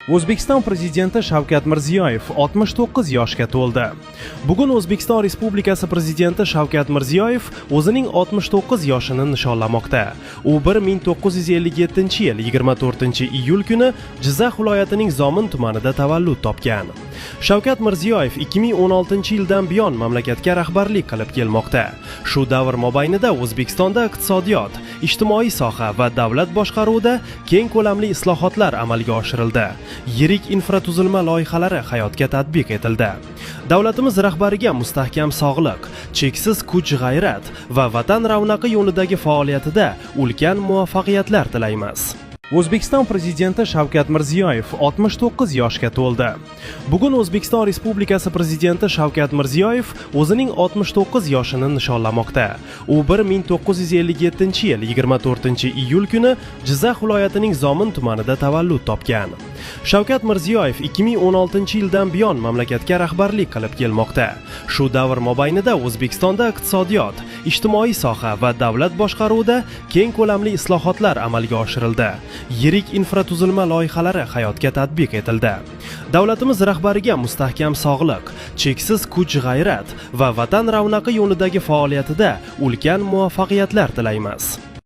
O'zbekiston Prezidenti Shavkat Mirziyoyev 69 yoshga to'ldi. Bugun O'zbekiston Respublikasi Prezidenti Shavkat Mirziyoyev o'zining 69 yoshini nishonlamoqda. U 1957-yil 24-iyul kuni Jizzax viloyatining Zomin tumanida tavallud topgan. Shavkat Mirziyoyev 2016-yildan buyon mamlakatga rahbarlik qilib kelmoqda. Shu davr mobaynida O'zbekistonda iqtisodiyot, ijtimoiy soha va davlat boshqaruvida keng ko'lamli islohotlar amalga oshirildi. Yirik infratuzilma loyihalari hayotga tatbiq etildi. Davlatimiz rahbariga mustahkam sog'liq, cheksiz kuch-g'ayrat va vatan ravnaqi yo'lidagi faoliyatida ulkan muvaffaqiyatlar tilaymiz. O'zbekiston Prezidenti Shavkat Mirziyoyev 69 yoshga to'ldi. Bugun O'zbekiston Respublikasi Prezidenti Shavkat Mirziyoyev o'zining 69 yoshini nishonlamoqda. U 1957-yil 24-iyul kuni Jizzax viloyatining Zomin tumanida tavallud topgan. Shavkat Mirziyoyev 2016-yildan buyon mamlakatga rahbarlik qilib kelmoqda. Shu davr mobaynida O'zbekistonda iqtisodiyot, ijtimoiy soha va davlat boshqaruvida keng ko'lamli islohotlar amalga oshirildi. Yirik infratuzilma loyihalari hayotga tatbiq etildi. Davlatimiz rahbariga mustahkam sog'liq, cheksiz kuch-g'ayrat va vatan ravnaqi yo'lidagi faoliyatida ulkan muvaffaqiyatlar tilaymiz.